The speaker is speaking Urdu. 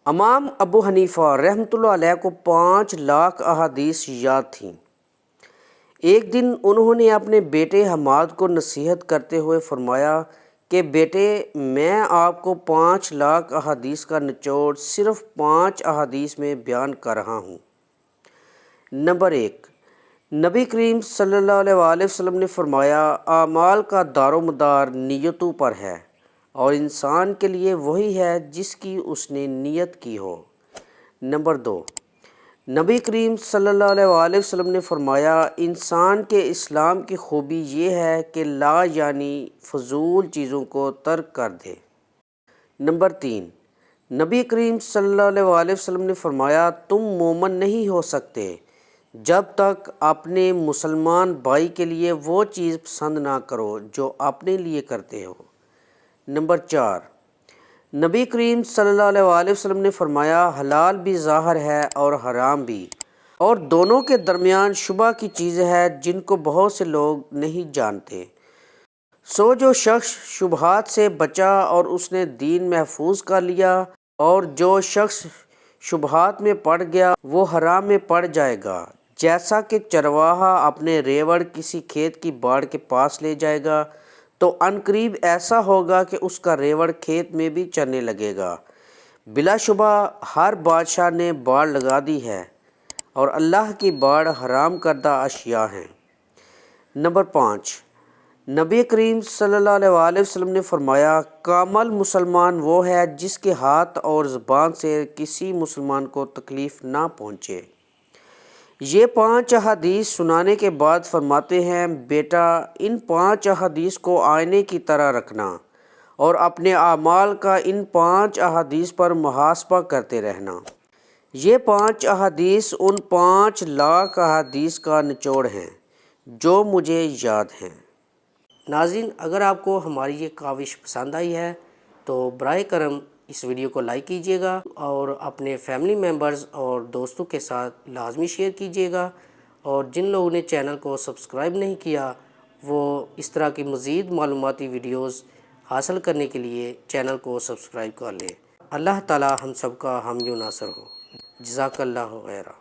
امام ابو حنیفہ رحمۃ اللہ علیہ کو 5 لاکھ احادیث یاد تھیں۔ ایک دن انہوں نے اپنے بیٹے حماد کو نصیحت کرتے ہوئے فرمایا کہ بیٹے، میں آپ کو 5 لاکھ احادیث کا نچوڑ صرف 5 احادیث میں بیان کر رہا ہوں۔ نمبر 1، نبی کریم صلی اللہ علیہ وآلہ وسلم نے فرمایا، اعمال کا دار و مدار نیتوں پر ہے، اور انسان کے لیے وہی ہے جس کی اس نے نیت کی ہو۔ نمبر 2، نبی کریم صلی اللہ علیہ وآلہ وسلم نے فرمایا، انسان کے اسلام کی خوبی یہ ہے کہ لا یعنی فضول چیزوں کو ترک کر دے۔ نمبر 3، نبی کریم صلی اللہ علیہ وآلہ وسلم نے فرمایا، تم مومن نہیں ہو سکتے جب تک اپنے مسلمان بھائی کے لیے وہ چیز پسند نہ کرو جو اپنے لیے کرتے ہو۔ نمبر 4، نبی کریم صلی اللہ علیہ وآلہ وسلم نے فرمایا، حلال بھی ظاہر ہے اور حرام بھی، اور دونوں کے درمیان شبہ کی چیز ہے جن کو بہت سے لوگ نہیں جانتے۔ سو جو شخص شبہات سے بچا اور اس نے دین محفوظ کر لیا، اور جو شخص شبہات میں پڑ گیا وہ حرام میں پڑ جائے گا، جیسا کہ چرواہا اپنے ریوڑ کسی کھیت کی باڑ کے پاس لے جائے گا تو عنقریب ایسا ہوگا کہ اس کا ریوڑ کھیت میں بھی چرنے لگے گا۔ بلا شبہ ہر بادشاہ نے باڑ لگا دی ہے، اور اللہ کی باڑ حرام کردہ اشیاء ہیں۔ نمبر 5، نبی کریم صلی اللہ علیہ وآلہ وسلم نے فرمایا، کامل مسلمان وہ ہے جس کے ہاتھ اور زبان سے کسی مسلمان کو تکلیف نہ پہنچے۔ یہ 5 احادیث سنانے کے بعد فرماتے ہیں، بیٹا، ان 5 احادیث کو آئینے کی طرح رکھنا اور اپنے اعمال کا ان 5 احادیث پر محاسبہ کرتے رہنا۔ یہ 5 احادیث ان 5 لاکھ احادیث کا نچوڑ ہیں جو مجھے یاد ہیں۔ ناظرین، اگر آپ کو ہماری یہ کاوش پسند آئی ہے تو براہ کرم اس ویڈیو کو لائک کیجیے گا، اور اپنے فیملی ممبرز اور دوستوں کے ساتھ لازمی شیئر کیجیے گا، اور جن لوگوں نے چینل کو سبسکرائب نہیں کیا وہ اس طرح کی مزید معلوماتی ویڈیوز حاصل کرنے کے لیے چینل کو سبسکرائب کر لیں۔ اللہ تعالی ہم سب کا حامی و ناصر ہو۔ جزاک اللہ خیرہ۔